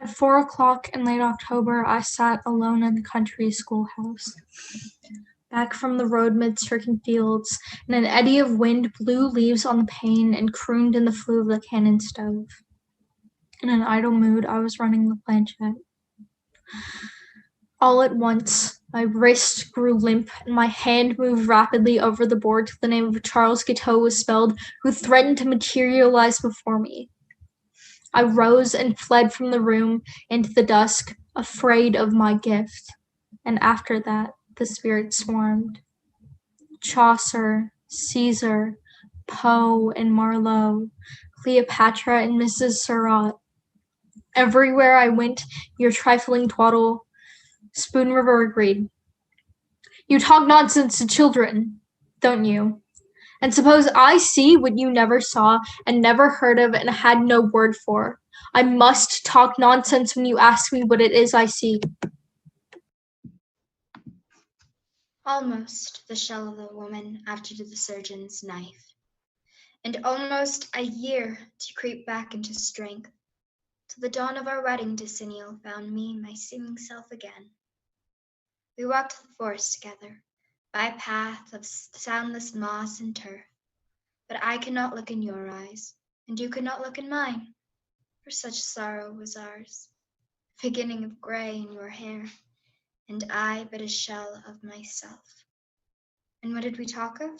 At 4 o'clock in late October, I sat alone in the country schoolhouse. Back from the road mid stricken fields, and an eddy of wind blew leaves on the pane and crooned in the flue of the cannon stove. In an idle mood, I was running the planchette. All at once, my wrist grew limp, and my hand moved rapidly over the board till the name of Charles Guiteau was spelled, who threatened to materialize before me. I rose and fled from the room into the dusk, afraid of my gift, and after that, the spirits swarmed. Chaucer, Caesar, Poe and Marlowe, Cleopatra and Mrs. Surratt. Everywhere I went, your trifling twaddle, Spoon River agreed. You talk nonsense to children, don't you? And suppose I see what you never saw and never heard of and had no word for. I must talk nonsense when you ask me what it is I see. Almost the shell of the woman after the surgeon's knife, and almost a year to creep back into strength, till the dawn of our wedding decennial found me my seeming self again. We walked the forest together, by a path of soundless moss and turf, but I could not look in your eyes, and you could not look in mine, for such sorrow was ours, beginning of gray in your hair, and I but a shell of myself. And what did we talk of?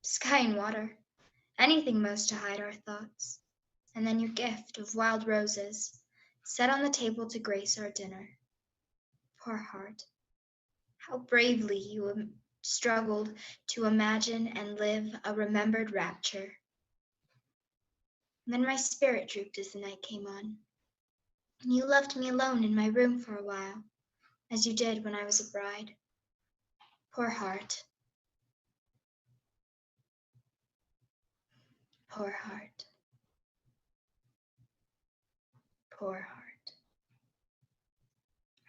Sky and water, anything most to hide our thoughts, and then your gift of wild roses, set on the table to grace our dinner. Poor heart, how bravely you struggled to imagine and live a remembered rapture. And then my spirit drooped as the night came on, and you left me alone in my room for a while, as you did when I was a bride. Poor heart. Poor heart. Poor heart.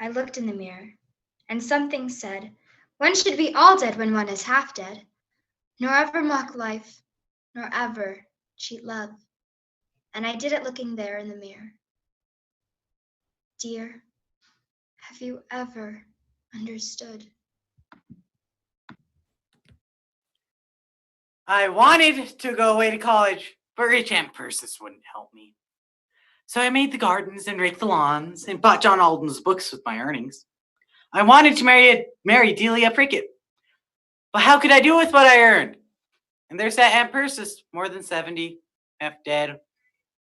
I looked in the mirror, and something said, one should be all dead when one is half dead, nor ever mock life, nor ever cheat love. And I did it looking there in the mirror. Dear, have you ever understood? I wanted to go away to college, but rich Aunt Persis wouldn't help me. So I made the gardens and raked the lawns and bought John Alden's books with my earnings. I wanted to marry Delia Prickett, but how could I do with what I earned? And there sat Aunt Persis, more than 70, half dead,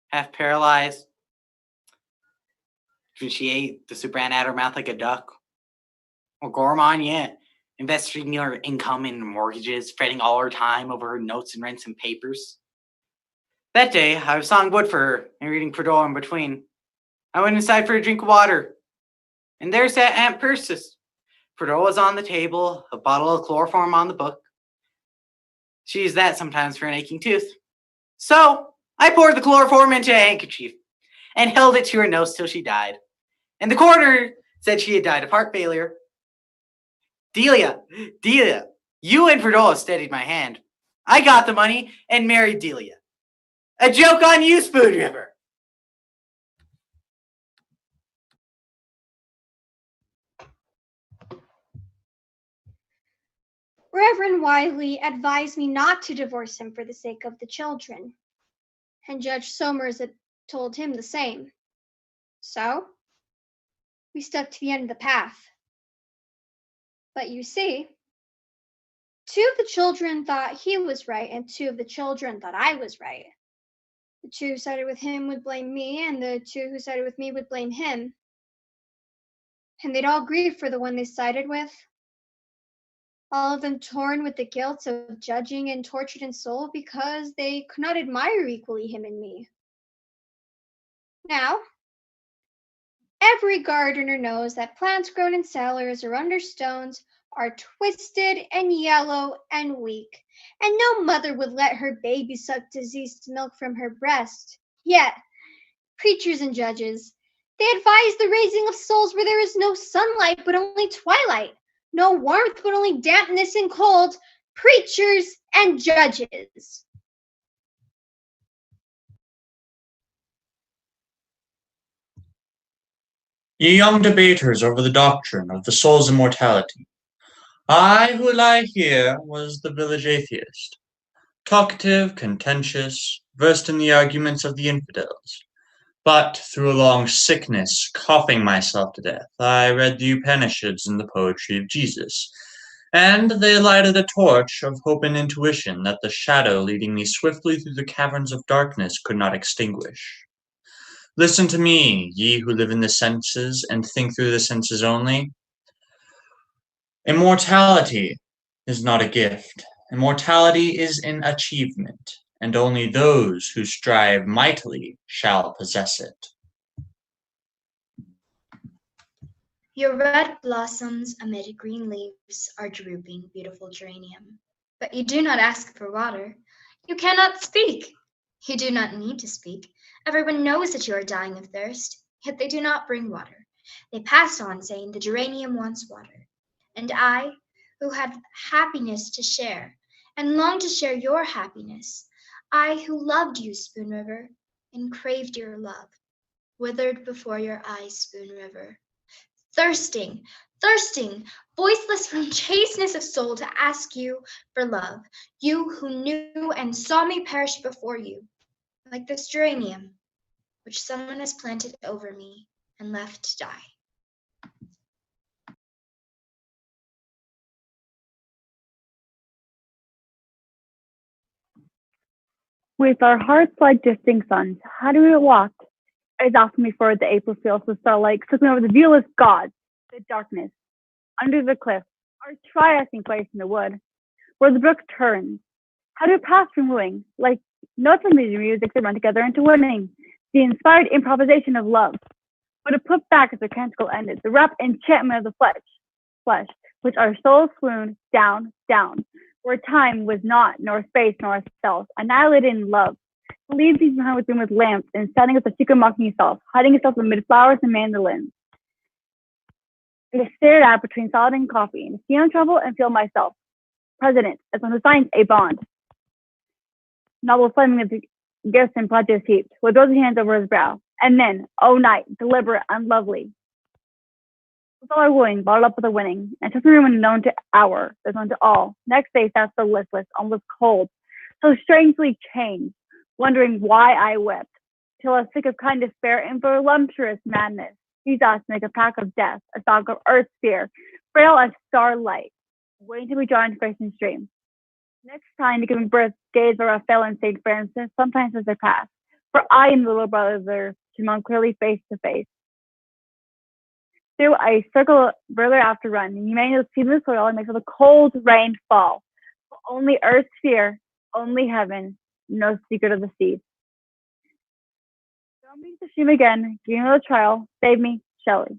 half paralyzed. When she ate, the soup ran out her mouth like a duck. Or Gorman, yeah, investing her income in mortgages, fretting all her time over her notes and rents and papers. That day, I was sawing wood for her and reading Prideaux in between. I went inside for a drink of water, and there sat Aunt Persis. Prideaux was on the table, a bottle of chloroform on the book. She used that sometimes for an aching tooth. So I poured the chloroform into a handkerchief and held it to her nose till she died. And the coroner said she had died of heart failure. Delia, you and Prideaux steadied my hand. I got the money and married Delia. A joke on you, Spoon River. Reverend Wiley advised me not to divorce him for the sake of the children, and Judge Somers had told him the same. So, we stuck to the end of the path. But you see, 2 of the children thought he was right, and 2 of the children thought I was right. The 2 who sided with him would blame me, and the 2 who sided with me would blame him. And they'd all grieve for the one they sided with. All of them torn with the guilt of judging and tortured in soul because they could not admire equally him and me. Now, every gardener knows that plants grown in cellars or under stones are twisted and yellow and weak, and no mother would let her baby suck diseased milk from her breast. Yet, preachers and judges, they advise the raising of souls where there is no sunlight but only twilight, no warmth but only dampness and cold, preachers and judges. Ye young debaters over the doctrine of the soul's immortality, I who lie here was the village atheist, talkative, contentious, versed in the arguments of the infidels. But through a long sickness, coughing myself to death, I read the Upanishads and the poetry of Jesus, and they lighted a torch of hope and intuition that the shadow leading me swiftly through the caverns of darkness could not extinguish. Listen to me, ye who live in the senses and think through the senses only. Immortality is not a gift. Immortality is an achievement, and only those who strive mightily shall possess it. Your red blossoms amid green leaves are drooping, beautiful geranium. But you do not ask for water. You cannot speak. You do not need to speak. Everyone knows that you are dying of thirst, yet they do not bring water. They pass on, saying the geranium wants water. And I, who had happiness to share, and longed to share your happiness, I who loved you, Spoon River, and craved your love, withered before your eyes, Spoon River. Thirsting, thirsting, voiceless from chasteness of soul to ask you for love, you who knew and saw me perish before you, like this geranium, which someone has planted over me and left to die. With our hearts like drifting suns, how do we walk? As often before the April fields with starlight, slipping over the viewless gods, the darkness, under the cliff, our tri-resting place in the wood, where the brook turns. How do we pass from wooing, like notes of music that run together into winning, the inspired improvisation of love, but to put back as the canticle ended, the rapt enchantment of the flesh, which our souls swooned down, where time was not, nor space, nor ourselves, annihilated in love. The leaves leaves behind within with lamps, and standing with the secret mocking himself, hiding himself amid flowers and mandolins. And I stared out between salad and coffee, and see on trouble and feel myself, president, as one who signs a bond. Novel flaming of the gifts and pledges heaped, with rosy hands over his brow. And then, oh night, deliberate and lovely. With all our wooing, bottled up with the winning, and took me room known to hour, as known to all. Next day sat so listless, almost cold, so strangely changed, wondering why I wept, till I was sick of kind despair and voluptuous madness. These us make a pack of death, a stock of earth's fear, frail as starlight, waiting to be drawn to face and stream. Next time to giving birth, gaze where I fell in St. Francis, sometimes as they pass, for I and the little brother to mount clearly face to face. Through a circle further after run, and you may see the soil and make the cold rain fall. Only earth's fear, only heaven, no secret of the sea. Don't meet the stream again, give me a trial, save me, Shelley.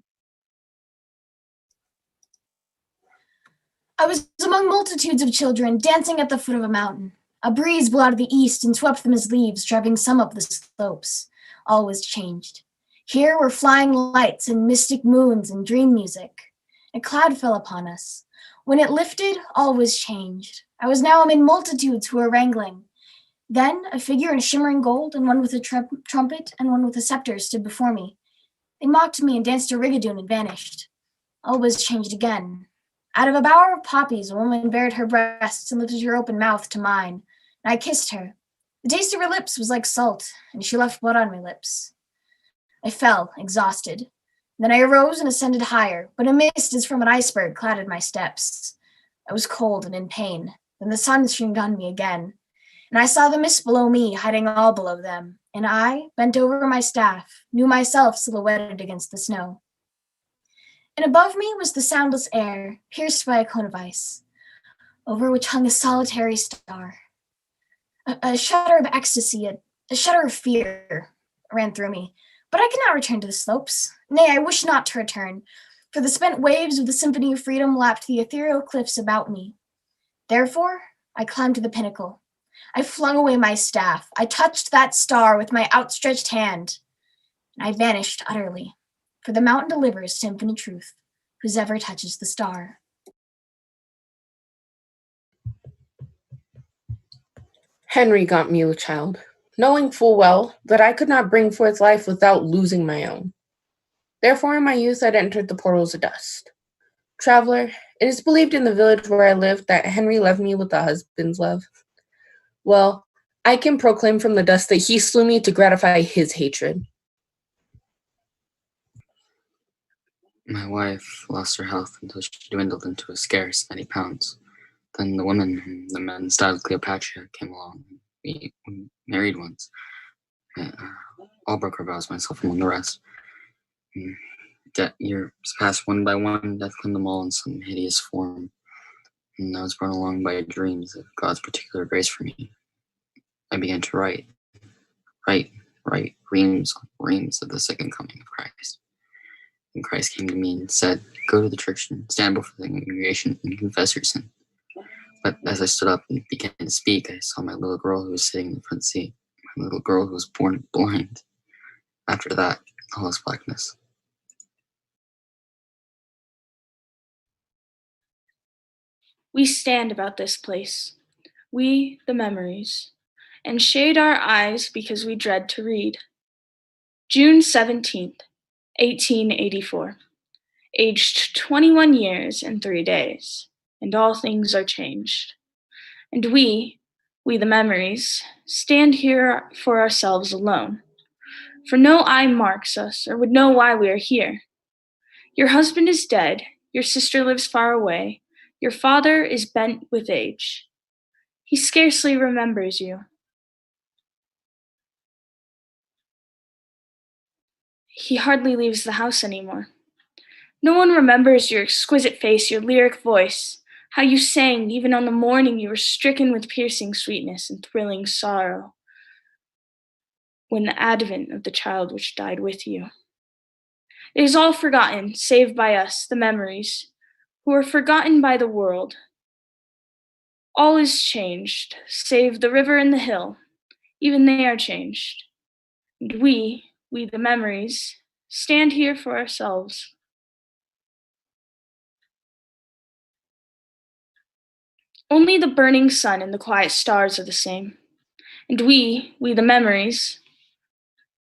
I was among multitudes of children dancing at the foot of a mountain. A breeze blew out of the east and swept them as leaves, driving some up the slopes. All was changed. Here were flying lights and mystic moons and dream music. A cloud fell upon us. When it lifted, all was changed. I was now amid multitudes who were wrangling. Then a figure in shimmering gold, and one with a trumpet and one with a scepter stood before me. They mocked me and danced a rigadoon and vanished. All was changed again. Out of a bower of poppies, a woman bared her breasts and lifted her open mouth to mine, and I kissed her. The taste of her lips was like salt, and she left blood on my lips. I fell, exhausted. Then I arose and ascended higher, but a mist as from an iceberg clouded my steps. I was cold and in pain. Then the sun streamed on me again, and I saw the mist below me hiding all below them, and I, bent over my staff, knew myself silhouetted against the snow. And above me was the soundless air, pierced by a cone of ice, over which hung a solitary star. A shudder of ecstasy, a shudder of fear ran through me, but I could not return to the slopes. Nay, I wished not to return, for the spent waves of the symphony of freedom lapped the ethereal cliffs about me. Therefore, I climbed to the pinnacle. I flung away my staff. I touched that star with my outstretched hand, and I vanished utterly. For the mountain delivers to infinite truth, whosoever touches the star. Henry got me, child, knowing full well that I could not bring forth life without losing my own. Therefore, in my youth, I'd entered the portals of dust. Traveler, it is believed in the village where I lived that Henry loved me with a husband's love. Well, I can proclaim from the dust that he slew me to gratify his hatred. My wife lost her health until she dwindled into a scarce many pounds. Then the woman whom the men styled Cleopatra came along. We married once. All broke our vows, myself among the rest. Years passed one by one, death claimed them all in some hideous form. And I was borne along by dreams of God's particular grace for me. I began to write, reams on reams of the second coming of Christ. And Christ came to me and said, "Go to the church and stand before the congregation and confess your sin." But as I stood up and began to speak, I saw my little girl who was sitting in the front seat. My little girl who was born blind. After that, all was blackness. We stand about this place, we the memories, and shade our eyes because we dread to read. June 17th, 1884. Aged 21 years and 3 days, and all things are changed. And we the memories, stand here for ourselves alone. For no eye marks us or would know why we are here. Your husband is dead, your sister lives far away, your father is bent with age. He scarcely remembers you. He hardly leaves the house anymore. No one remembers your exquisite face, your lyric voice, how you sang even on the morning you were stricken with piercing sweetness and thrilling sorrow, when the advent of the child which died with you. It is all forgotten, save by us, the memories, who are forgotten by the world. All is changed, save the river and the hill, even they are changed. And we the memories, stand here for ourselves. Only the burning sun and the quiet stars are the same. And we the memories,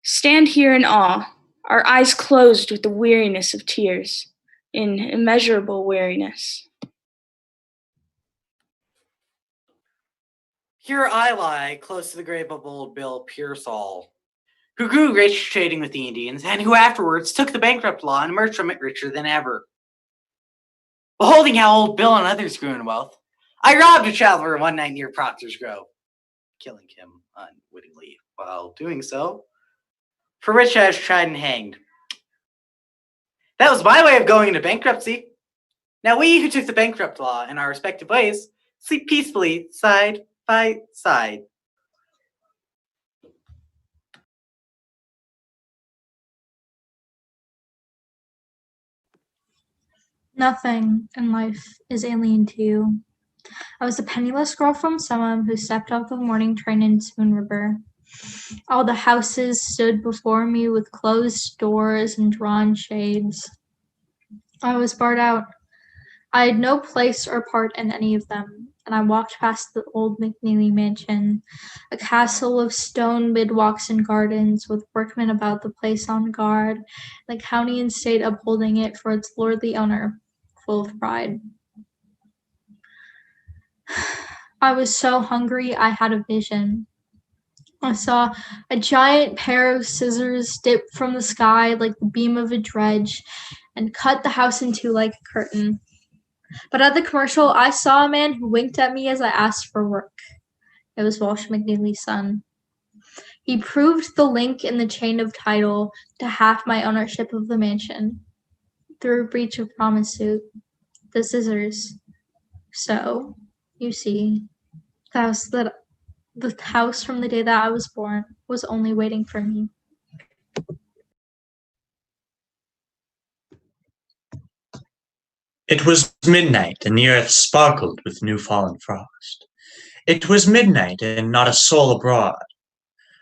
stand here in awe, our eyes closed with the weariness of tears, in immeasurable weariness. Here I lie, close to the grave of old Bill Pearsall, who grew rich trading with the Indians, and who afterwards took the bankrupt law and emerged from it richer than ever. Beholding how old Bill and others grew in wealth, I robbed a traveler one night near Proctor's Grove, killing him unwittingly while doing so, for which I was tried and hanged. That was my way of going into bankruptcy. Now we who took the bankrupt law in our respective ways sleep peacefully side by side. Nothing in life is alien to you. I was a penniless girl from Summum who stepped off the morning train in Spoon River. All the houses stood before me with closed doors and drawn shades. I was barred out. I had no place or part in any of them, and I walked past the old McNeely mansion, a castle of stone mid walks and gardens, with workmen about the place on guard, and the county and state upholding it for its lordly owner, full of pride. I was so hungry I had a vision. I saw a giant pair of scissors dip from the sky like the beam of a dredge and cut the house in two like a curtain. But at the commercial, I saw a man who winked at me as I asked for work. It was Walsh McNeely's son. He proved the link in the chain of title to half my ownership of the mansion through a breach of promise suit. The scissors. So, you see, the house from the day that I was born was only waiting for me. It was midnight, and the earth sparkled with new-fallen frost. It was midnight, and not a soul abroad.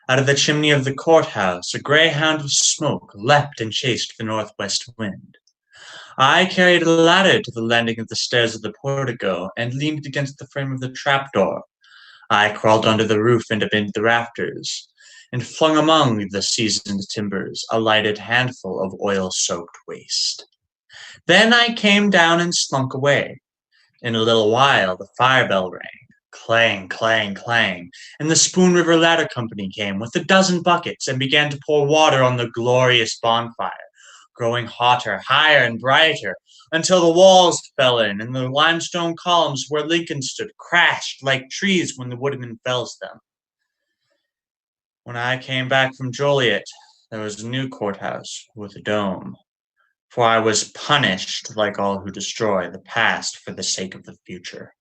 Out of the chimney of the courthouse, a greyhound of smoke leapt and chased the northwest wind. I carried a ladder to the landing of the stairs of the portico, and leaned against the frame of the trapdoor. I crawled under the roof and up into the rafters. and flung among the seasoned timbers a lighted handful of oil-soaked waste. Then I came down and slunk away. In a little while the fire bell rang, clang, clang, clang, and the Spoon River Ladder Company came with a dozen buckets and began to pour water on the glorious bonfire, growing hotter, higher, and brighter, until the walls fell in and the limestone columns where Lincoln stood crashed like trees when the woodman fells them. When I came back from Joliet, there was a new courthouse with a dome, for I was punished like all who destroy the past for the sake of the future.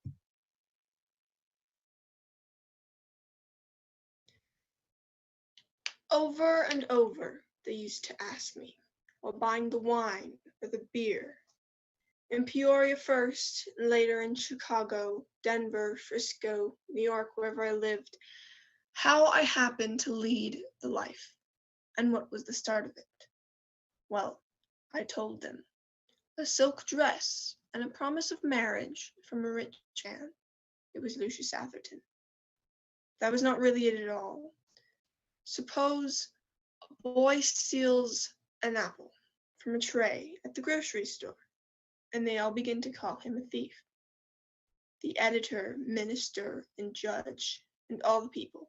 Over and over they used to ask me, while buying the wine or the beer. In Peoria first, and later in Chicago, Denver, Frisco, New York, wherever I lived, how I happened to lead the life, and what was the start of it. Well, I told them. A silk dress and a promise of marriage from a rich man. It was Lucius Atherton. That was not really it at all. Suppose a boy steals an apple from a tray at the grocery store, and they all begin to call him a thief. The editor, minister, and judge, and all the people.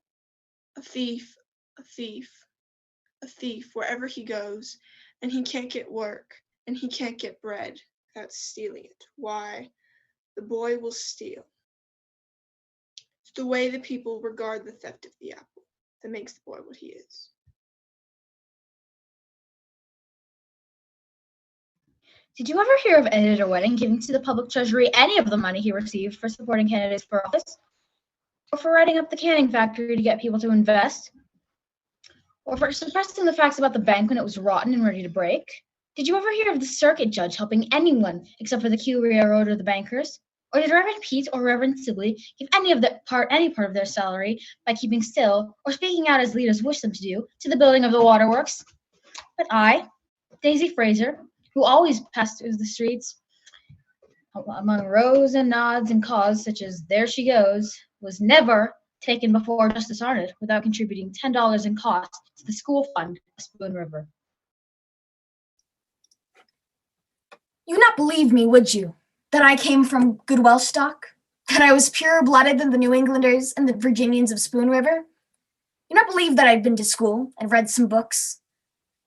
A thief, a thief, a thief wherever he goes, and he can't get work, and he can't get bread without stealing it. Why? The boy will steal. It's the way the people regard the theft of the apple that makes the boy what he is. Did you ever hear of Editor Wedding giving to the public treasury any of the money he received for supporting candidates for office? Or for writing up the canning factory to get people to invest? Or for suppressing the facts about the bank when it was rotten and ready to break? Did you ever hear of the circuit judge helping anyone except for the Q Railroad or the bankers? Or did Reverend Pete or Reverend Sibley give any part of their salary by keeping still or speaking out as leaders wish them to do to the building of the waterworks? But I, Daisy Fraser, who always passed through the streets among rows and nods and caws such as "There she goes," was never taken before Justice Arnott without contributing $10 in costs to the school fund of Spoon River. You'd not believe me, would you, that I came from good Welsh stock? That I was purer blooded than the New Englanders and the Virginians of Spoon River? You'd not believe that I'd been to school and read some books?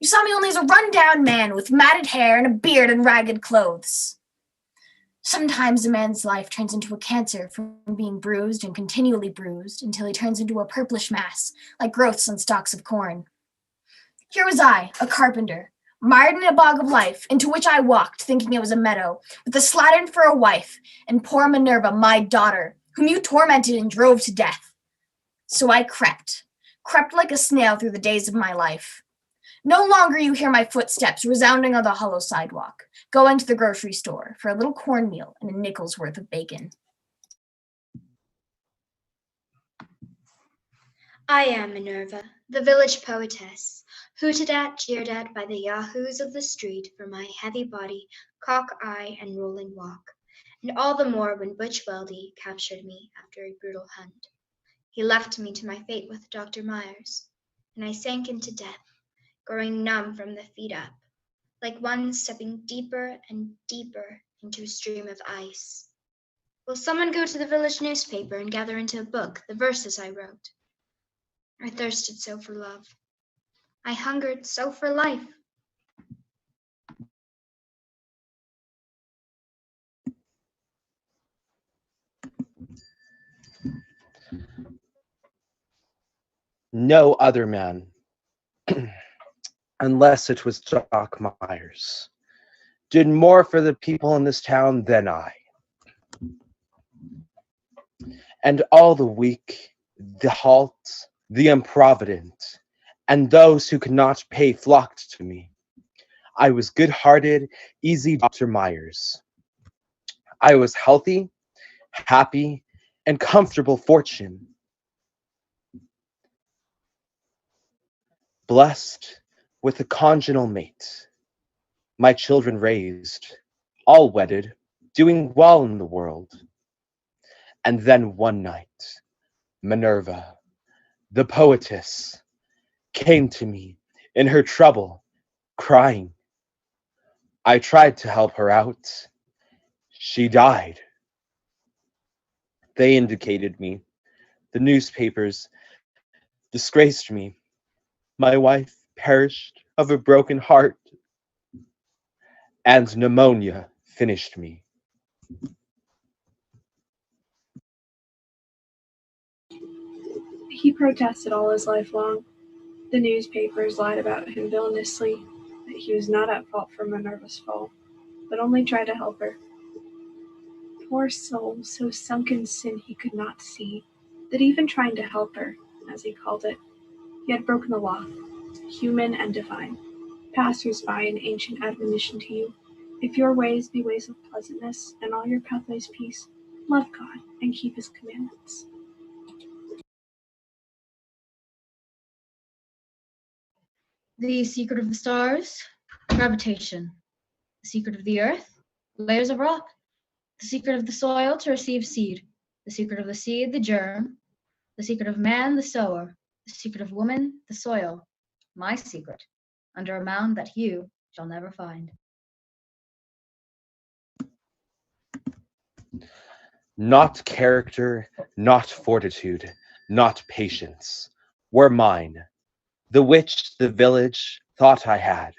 You saw me only as a run-down man with matted hair and a beard and ragged clothes. Sometimes a man's life turns into a cancer from being bruised and continually bruised until he turns into a purplish mass, like growths on stalks of corn. Here was I, a carpenter, mired in a bog of life, into which I walked, thinking it was a meadow, with a slattern for a wife, and poor Minerva, my daughter, whom you tormented and drove to death. So I crept like a snail through the days of my life. No longer you hear my footsteps resounding on the hollow sidewalk, going to the grocery store for a little cornmeal and a nickel's worth of bacon. I am Minerva, the village poetess, hooted at, jeered at by the yahoos of the street for my heavy body, cock eye, and rolling walk, and all the more when Butch Weldy captured me after a brutal hunt. He left me to my fate with Dr. Myers, and I sank into death, growing numb from the feet up, like one stepping deeper and deeper into a stream of ice. Will someone go to the village newspaper and gather into a book the verses I wrote? I thirsted so for love. I hungered so for life. No other man, unless it was Doc Myers, did more for the people in this town than I. And all the weak, the halt, the improvident, and those who could not pay flocked to me. I was good-hearted, easy Dr. Myers. I was healthy, happy, and comfortable fortune. Blessed with a congenial mate. My children raised, all wedded, doing well in the world. And then one night, Minerva, the poetess, came to me in her trouble, crying. I tried to help her out. She died. They indicated me. The newspapers disgraced me. My wife perished of a broken heart, and pneumonia finished me. He protested all his life long. The newspapers lied about him villainously, that he was not at fault for Minerva's fall, but only tried to help her. Poor soul, so sunk in sin he could not see that even trying to help her, as he called it, he had broken the law, human and divine. Passers-by, an ancient admonition to you. If your ways be ways of pleasantness, and all your pathways peace, love God and keep his commandments. The secret of the stars, gravitation. The secret of the earth, layers of rock. The secret of the soil, to receive seed. The secret of the seed, the germ. The secret of man, the sower. The secret of woman, the soil. My secret, under a mound that you shall never find. Not character, not fortitude, not patience, were mine, the which the village thought I had.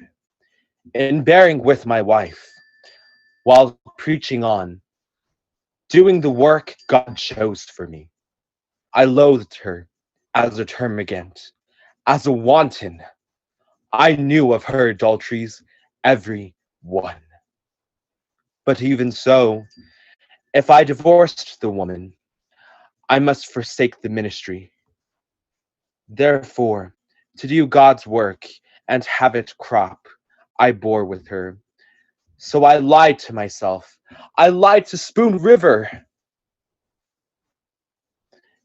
In bearing with my wife, while preaching on, doing the work God chose for me, I loathed her as a termagant, as a wanton. I knew of her adulteries, every one. But even so, if I divorced the woman, I must forsake the ministry. Therefore, to do God's work and have it crop, I bore with her. So I lied to myself. I lied to Spoon River.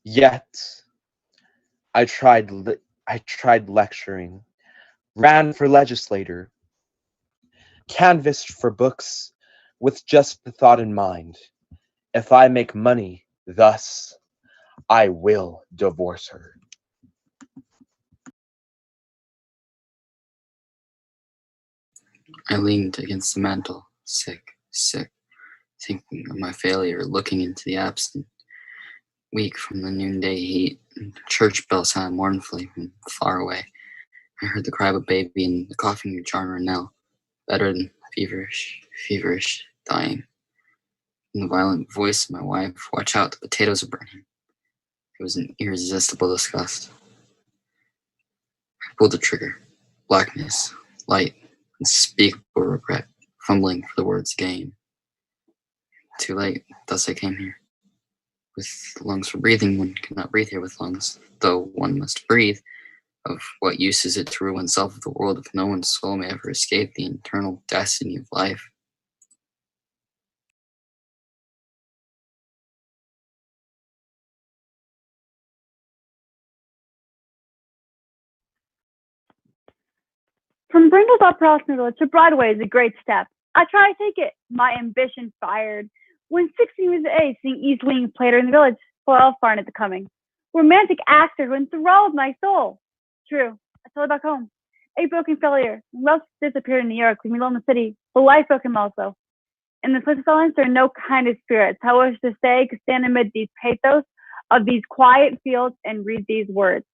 Yet I tried lecturing, ran for legislator, canvassed for books with just the thought in mind. If I make money thus, I will divorce her. I leaned against the mantel, sick, thinking of my failure, looking into the absent, weak from the noonday heat. The church bell sounded mournfully from far away. I heard the cry of a baby and the coughing of John Rennell, better than feverish, dying. And the violent voice of my wife, "Watch out, the potatoes are burning." It was an irresistible disgust. I pulled the trigger. Blackness, light, unspeakable regret, fumbling for the words again. Too late, thus I came here. With lungs for breathing, one cannot breathe here with lungs, though one must breathe. Of what use is it to ruin oneself of the world if no one's soul may ever escape the eternal destiny of life? From Brindle's Opera House to Broadway is a great step. I try to take it. My ambition fired. When 16 was the age, seeing East Wing played her in the village, far at the coming. Romantic actors when enthralled my soul. True, I told back home. A broken failure. Ralph disappeared in New York, leaving me alone in the city. But life broke him also. In the place of silence, there are no kind of spirits. I wish to stay, could stand amid these pathos of these quiet fields and read these words.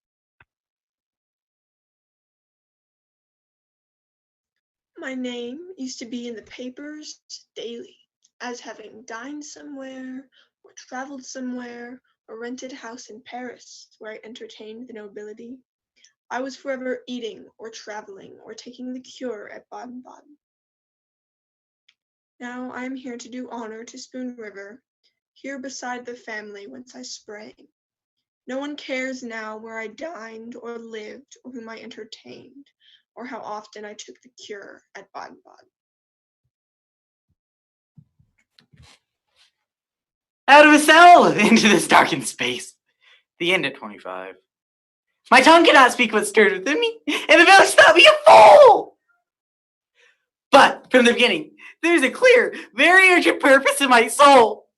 My name used to be in the papers daily as having dined somewhere, or traveled somewhere, or rented a house in Paris where I entertained the nobility. I was forever eating or traveling or taking the cure at Baden-Baden. Now I am here to do honor to Spoon River, here beside the family whence I sprang. No one cares now where I dined or lived or whom I entertained, or how often I took the cure at Baden-Baden. Out of a cell into this darkened space. The end at 25. My tongue cannot speak what stirred within me, and the village thought me a fool! But from the beginning, there's a clear, very urgent purpose in my soul,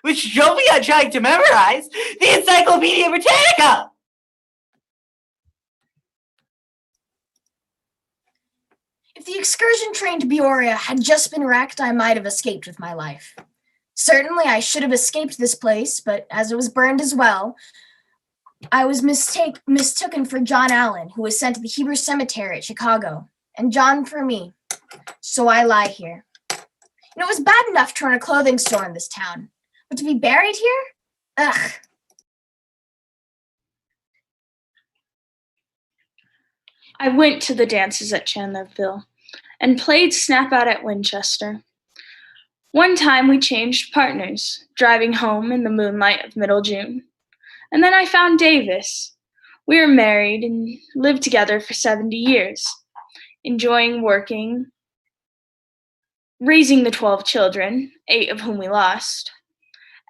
which drove me on trying to memorize the Encyclopedia Britannica! the excursion train to Peoria had just been wrecked, I might have escaped with my life. Certainly, I should have escaped this place, but as it was burned as well, I was mistaken for John Allen, who was sent to the Hebrew Cemetery at Chicago, and John for me. So I lie here. And it was bad enough to run a clothing store in this town, but to be buried here? Ugh. I went to the dances at Chandlerville and played Snap Out at Winchester. One time we changed partners, driving home in the moonlight of middle June. And then I found Davis. We were married and lived together for 70 years, enjoying working, raising the 12 children, 8 of whom we lost.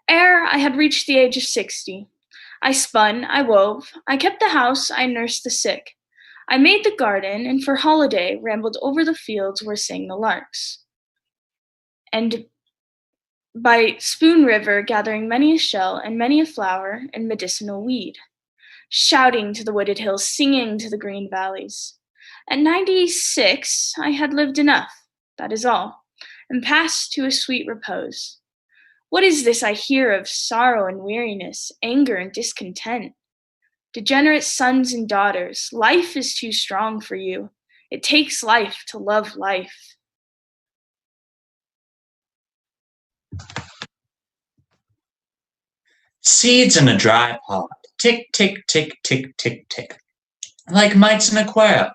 Ere I had reached the age of 60, I spun, I wove, I kept the house, I nursed the sick. I made the garden, and for holiday rambled over the fields where sang the larks. And by Spoon River gathering many a shell and many a flower and medicinal weed, shouting to the wooded hills, singing to the green valleys. At 96, I had lived enough, that is all, and passed to a sweet repose. What is this I hear of sorrow and weariness, anger and discontent? Degenerate sons and daughters, life is too strong for you. It takes life to love life. Seeds in a dry pod, tick, tick, tick, tick, tick, tick. Like mites in a quail,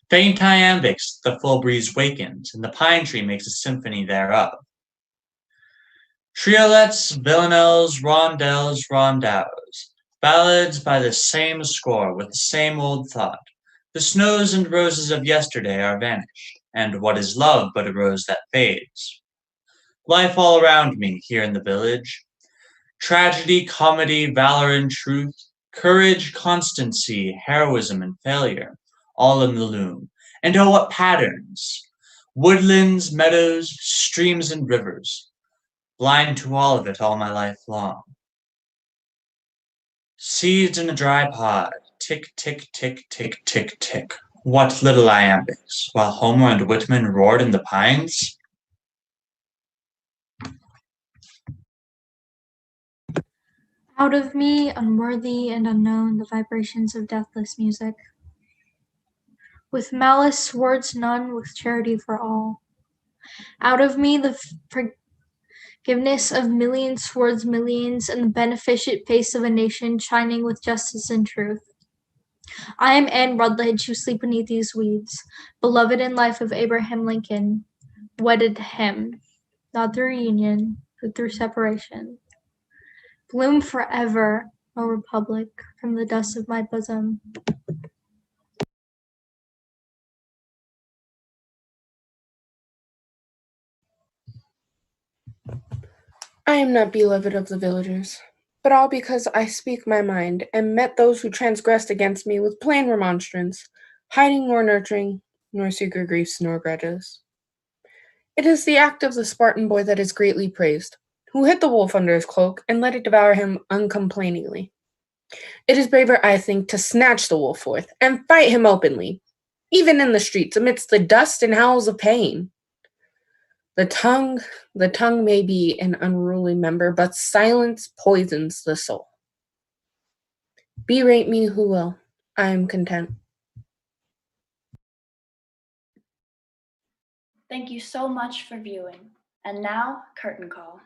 faint iambics the full breeze wakens, and the pine tree makes a symphony thereof. Triolets, villanelles, rondels, rondeaus, ballads by the same score with the same old thought. The snows and roses of yesterday are vanished, and what is love but a rose that fades? Life all around me here in the village. Tragedy, comedy, valor and truth, courage, constancy, heroism and failure, all in the loom. And oh, what patterns! Woodlands, meadows, streams and rivers. Blind to all of it all my life long. Seeds in a dry pod, tick, tick, tick, tick, tick, tick. What little iambics, while Homer and Whitman roared in the pines? Out of me, unworthy and unknown, the vibrations of deathless music. With malice, words none, with charity for all. Out of me, the forgiveness of millions towards millions, and the beneficent face of a nation shining with justice and truth. I am Anne Rutledge, who sleep beneath these weeds, beloved in life of Abraham Lincoln, wedded to him, not through union, but through separation. Bloom forever, O Republic, from the dust of my bosom. I am not beloved of the villagers, but all because I speak my mind and met those who transgressed against me with plain remonstrance, hiding nor nurturing, nor secret griefs nor grudges. It is the act of the Spartan boy that is greatly praised, who hid the wolf under his cloak and let it devour him uncomplainingly. It is braver, I think, to snatch the wolf forth and fight him openly, even in the streets, amidst the dust and howls of pain. The tongue may be an unruly member, but silence poisons the soul. Berate me who will, I am content. Thank you so much for viewing. And now, curtain call.